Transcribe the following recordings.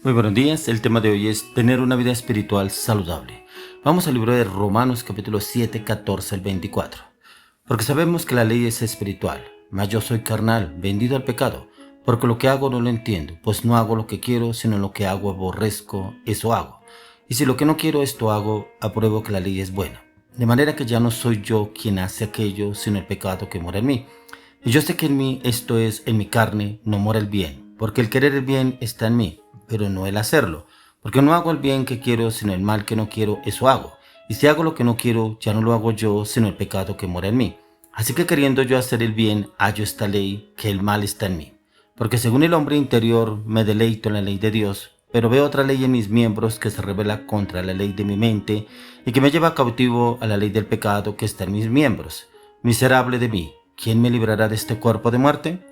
Muy buenos días, el tema de hoy es tener una vida espiritual saludable. Vamos al libro de Romanos capítulo 7, 14 al 24. Porque sabemos que la ley es espiritual, mas yo soy carnal, vendido al pecado, porque lo que hago no lo entiendo, pues no hago lo que quiero, sino lo que hago aborrezco, eso hago. Y si lo que no quiero esto hago, apruebo que la ley es buena. De manera que ya no soy yo quien hace aquello, sino el pecado que mora en mí. Y yo sé que en mí, esto es, en mi carne, no mora el bien, porque el querer el bien está en mí, pero no el hacerlo. Porque no hago el bien que quiero, sino el mal que no quiero, eso hago. Y si hago lo que no quiero, ya no lo hago yo, sino el pecado que mora en mí. Así que queriendo yo hacer el bien, hallo esta ley, que el mal está en mí. Porque según el hombre interior, me deleito en la ley de Dios, pero veo otra ley en mis miembros que se revela contra la ley de mi mente y que me lleva cautivo a la ley del pecado que está en mis miembros. Miserable de mí, ¿quién me librará de este cuerpo de muerte?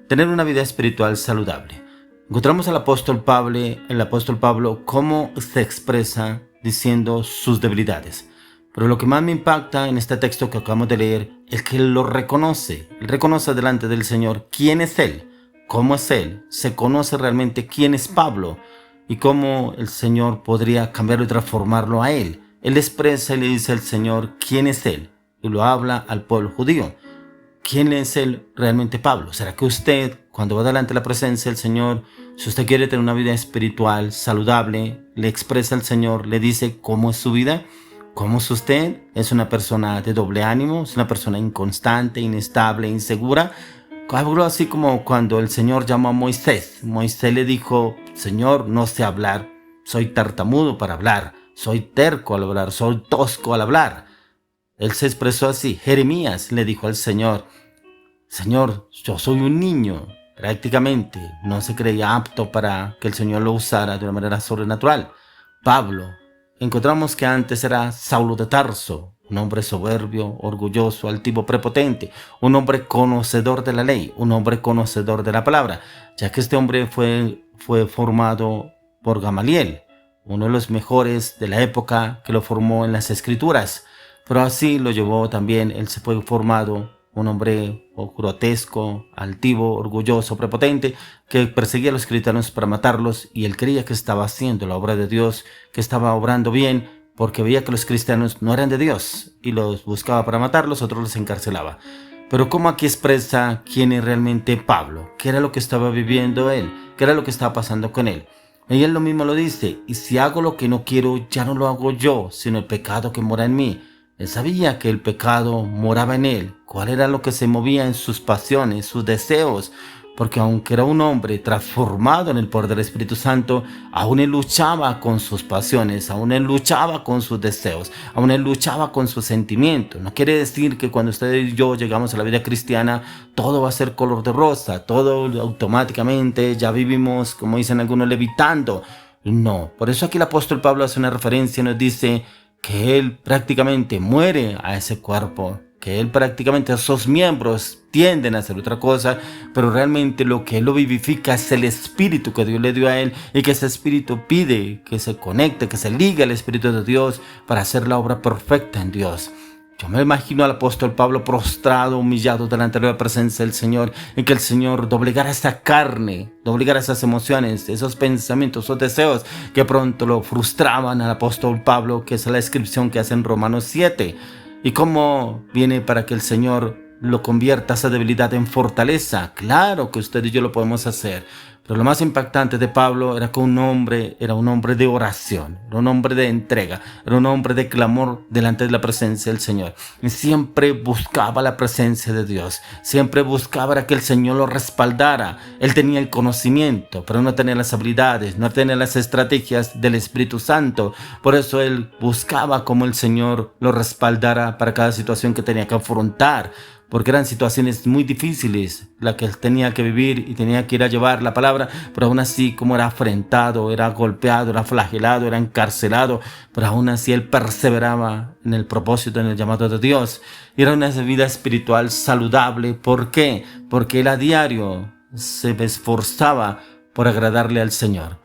Tener una vida espiritual saludable. Encontramos al apóstol Pablo, cómo se expresa diciendo sus debilidades. Pero lo que más me impacta en este texto que acabamos de leer es que él lo reconoce. Él reconoce delante del Señor quién es Él, cómo es Él. Se conoce realmente quién es Pablo y cómo el Señor podría cambiarlo y transformarlo a Él. Él expresa y le dice al Señor quién es Él y lo habla al pueblo judío. ¿Quién es Él realmente, Pablo? ¿Será que usted, cuando va delante de la presencia del Señor, si usted quiere tener una vida espiritual saludable, le expresa al Señor, le dice cómo es su vida? ¿Cómo es usted? ¿Es una persona de doble ánimo? ¿Es una persona inconstante, inestable, insegura? Algo así como cuando el Señor llamó a Moisés. Moisés le dijo, Señor, no sé hablar, soy tartamudo para hablar, soy terco al hablar, soy tosco al hablar. Él se expresó así. Jeremías le dijo al Señor, Señor, yo soy un niño. Prácticamente no se creía apto para que el Señor lo usara de una manera sobrenatural. Pablo, encontramos que antes era Saulo de Tarso, un hombre soberbio, orgulloso, altivo, prepotente, un hombre conocedor de la ley, un hombre conocedor de la palabra, ya que este hombre fue formado por Gamaliel, uno de los mejores de la época que lo formó en las escrituras. Pero así lo llevó también, él se fue formado, un hombre grotesco, altivo, orgulloso, prepotente, que perseguía a los cristianos para matarlos, y él creía que estaba haciendo la obra de Dios, que estaba obrando bien, porque veía que los cristianos no eran de Dios, y los buscaba para matarlos, otros los encarcelaba. Pero ¿cómo aquí expresa quién es realmente Pablo? ¿Qué era lo que estaba viviendo él? ¿Qué era lo que estaba pasando con él? Y él lo mismo lo dice, y si hago lo que no quiero, ya no lo hago yo, sino el pecado que mora en mí. Él sabía que el pecado moraba en él, cuál era lo que se movía en sus pasiones, sus deseos, porque aunque era un hombre transformado en el poder del Espíritu Santo, aún él luchaba con sus pasiones, aún él luchaba con sus deseos, aún él luchaba con sus sentimientos. No quiere decir que cuando usted y yo llegamos a la vida cristiana, todo va a ser color de rosa, todo automáticamente ya vivimos, como dicen algunos, levitando. No, por eso aquí el apóstol Pablo hace una referencia y nos dice que él prácticamente muere a ese cuerpo, que él prácticamente, esos miembros tienden a hacer otra cosa, pero realmente lo que él lo vivifica es el espíritu que Dios le dio a él, y que ese espíritu pide que se conecte, que se ligue al espíritu de Dios para hacer la obra perfecta en Dios. Yo me imagino al apóstol Pablo prostrado, humillado delante de la presencia del Señor, y que el Señor doblegara esa carne, doblegara esas emociones, esos pensamientos, esos deseos que pronto lo frustraban al apóstol Pablo, que es la descripción que hace en Romanos 7. Y cómo viene para que el Señor lo convierta esa debilidad en fortaleza. Claro que usted y yo lo podemos hacer. Pero lo más impactante de Pablo era que era un hombre de oración, era un hombre de entrega, era un hombre de clamor delante de la presencia del Señor. Y siempre buscaba la presencia de Dios, siempre buscaba que el Señor lo respaldara. Él tenía el conocimiento, pero no tenía las habilidades, no tenía las estrategias del Espíritu Santo. Por eso él buscaba cómo el Señor lo respaldara para cada situación que tenía que afrontar, porque eran situaciones muy difíciles las que él tenía que vivir y tenía que ir a llevar la palabra, pero aún así, como era afrentado, era golpeado, era flagelado, era encarcelado, pero aún así él perseveraba en el propósito, en el llamado de Dios. Y era una vida espiritual saludable. ¿Por qué? Porque él a diario se esforzaba por agradarle al Señor.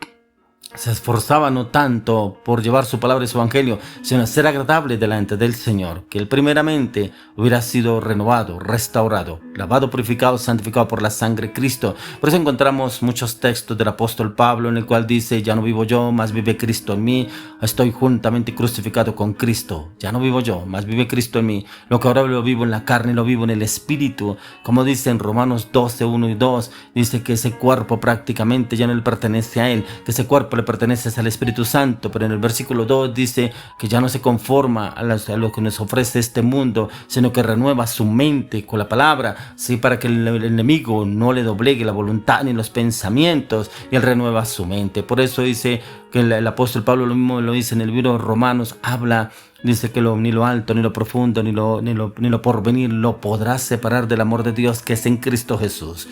se esforzaba no tanto por llevar su palabra y su evangelio, sino ser agradable delante del Señor, que él primeramente hubiera sido renovado, restaurado, lavado, purificado, santificado por la sangre de Cristo. Por eso encontramos muchos textos del apóstol Pablo en el cual dice: ya no vivo yo, mas vive Cristo en mí, estoy juntamente crucificado con Cristo, ya no vivo yo, mas vive Cristo en mí, lo que ahora lo vivo en la carne, lo vivo en el Espíritu, como dice en Romanos 12, 1 y 2, dice que ese cuerpo prácticamente ya no le pertenece a él, que ese cuerpo le pertenece al Espíritu Santo. Pero en el versículo 2 dice que ya no se conforma a lo que nos ofrece este mundo, sino que renueva su mente con la palabra, ¿sí? Para que el enemigo no le doblegue la voluntad ni los pensamientos, y él renueva su mente. Por eso dice que el apóstol Pablo lo mismo lo dice en el libro de Romanos, habla, dice que ni lo alto, ni lo profundo, ni lo porvenir lo podrá separar del amor de Dios que es en Cristo Jesús.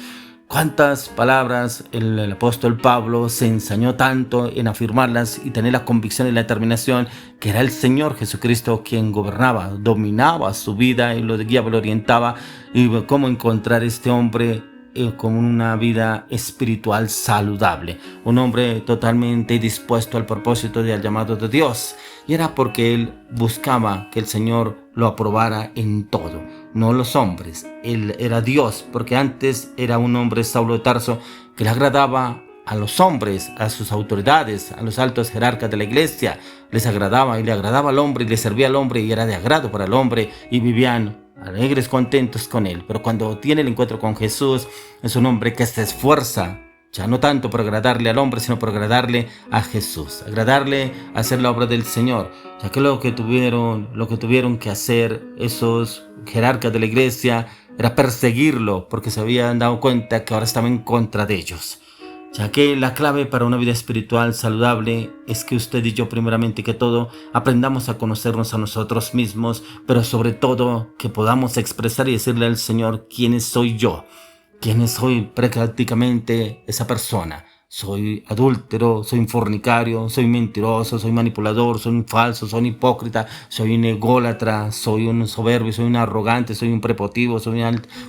Cuántas palabras el apóstol Pablo se ensañó tanto en afirmarlas y tener la convicción y la determinación que era el Señor Jesucristo quien gobernaba, dominaba su vida y lo guiaba, lo orientaba, y cómo encontrar este hombre con una vida espiritual saludable, un hombre totalmente dispuesto al propósito y al llamado de Dios. Y era porque él buscaba que el Señor lo aprobara en todo, no los hombres. Él era Dios, porque antes era un hombre, Saulo de Tarso, que le agradaba a los hombres, a sus autoridades, a los altos jerarcas de la iglesia. Les agradaba y le agradaba al hombre y le servía al hombre y era de agrado para el hombre y vivían alegres, contentos con él. Pero cuando tiene el encuentro con Jesús, es un hombre que se esfuerza, ya no tanto por agradarle al hombre, sino por agradarle a Jesús, agradarle a hacer la obra del Señor, ya que lo que tuvieron que hacer esos jerarcas de la iglesia era perseguirlo, porque se habían dado cuenta que ahora estaba en contra de ellos. Ya que la clave para una vida espiritual saludable es que usted y yo, primeramente que todo, aprendamos a conocernos a nosotros mismos, pero sobre todo que podamos expresar y decirle al Señor quién soy yo, quién soy prácticamente esa persona. Soy adúltero, soy un fornicario, soy mentiroso, soy manipulador, soy un falso, soy un hipócrita, soy un ególatra, soy un soberbio, soy un arrogante, soy un prepotivo, soy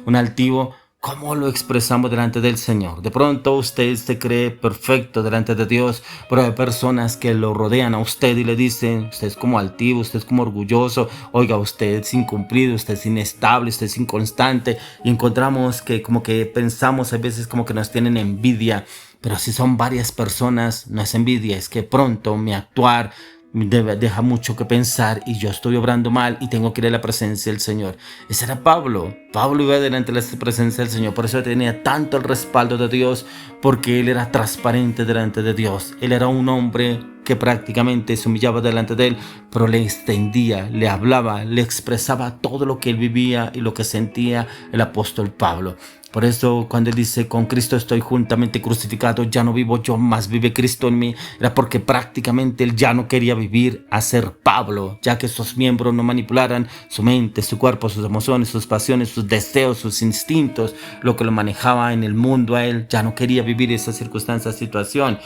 un altivo. ¿Cómo lo expresamos delante del Señor? De pronto usted se cree perfecto delante de Dios, pero hay personas que lo rodean a usted y le dicen: usted es como altivo, usted es como orgulloso, oiga, usted es incumplido, usted es inestable, usted es inconstante. Y encontramos que como que pensamos a veces como que nos tienen envidia, pero si son varias personas, no es envidia, es que pronto mi actuar deja mucho que pensar y yo estoy obrando mal y tengo que ir a la presencia del Señor. Ese era Pablo. Pablo iba delante de la presencia del Señor. Por eso tenía tanto el respaldo de Dios, porque él era transparente delante de Dios. Él era un hombre que prácticamente se humillaba delante de él, pero le extendía, le hablaba, le expresaba todo lo que él vivía y lo que sentía el apóstol Pablo. Por eso cuando él dice: con Cristo estoy juntamente crucificado, ya no vivo yo, mas vive Cristo en mí, era porque prácticamente él ya no quería vivir a ser Pablo, ya que sus miembros no manipularan su mente, su cuerpo, sus emociones, sus pasiones, sus deseos, sus instintos, lo que lo manejaba en el mundo a él. Ya no quería vivir esa circunstancia, situación.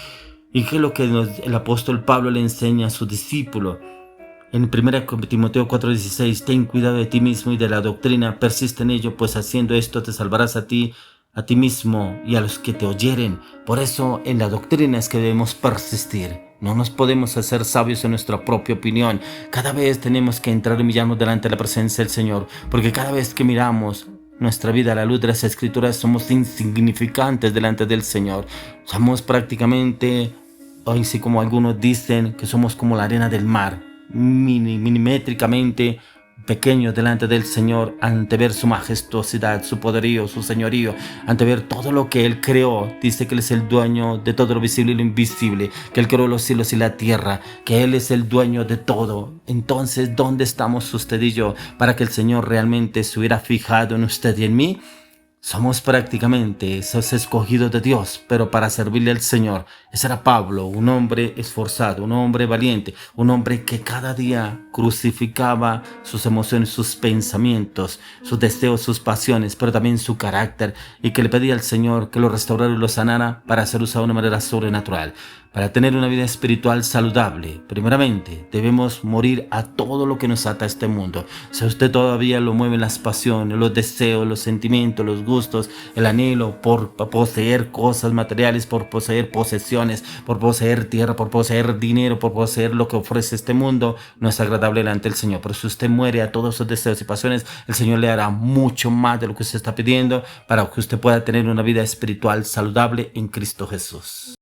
¿Y qué es lo que el apóstol Pablo le enseña a su discípulo? En 1 Timoteo 4:16, ten cuidado de ti mismo y de la doctrina, persiste en ello, pues haciendo esto te salvarás a ti mismo y a los que te oyeren. Por eso en la doctrina es que debemos persistir. No nos podemos hacer sabios en nuestra propia opinión. Cada vez tenemos que entrar y humillarnos delante de la presencia del Señor, porque cada vez que miramos nuestra vida a la luz de las Escrituras somos insignificantes delante del Señor. Somos prácticamente, hoy sí, como algunos dicen, que somos como la arena del mar, minimétricamente pequeños delante del Señor, ante ver su majestuosidad, su poderío, su señorío, ante ver todo lo que Él creó. Dice que Él es el dueño de todo lo visible y lo invisible, que Él creó los cielos y la tierra, que Él es el dueño de todo. Entonces, ¿dónde estamos usted y yo para que el Señor realmente se hubiera fijado en usted y en mí? Somos prácticamente esos escogidos de Dios, pero para servirle al Señor. Ese era Pablo, un hombre esforzado, un hombre valiente, un hombre que cada día crucificaba sus emociones, sus pensamientos, sus deseos, sus pasiones, pero también su carácter, y que le pedía al Señor que lo restaurara y lo sanara para ser usado de una manera sobrenatural. Para tener una vida espiritual saludable, primeramente debemos morir a todo lo que nos ata a este mundo. Si a usted todavía lo mueven las pasiones, los deseos, los sentimientos, los gustos, el anhelo por poseer cosas materiales, por poseer posesiones, por poseer tierra, por poseer dinero, por poseer lo que ofrece este mundo, no es agradable delante del Señor. Pero si usted muere a todos esos deseos y pasiones, el Señor le hará mucho más de lo que usted está pidiendo para que usted pueda tener una vida espiritual saludable en Cristo Jesús.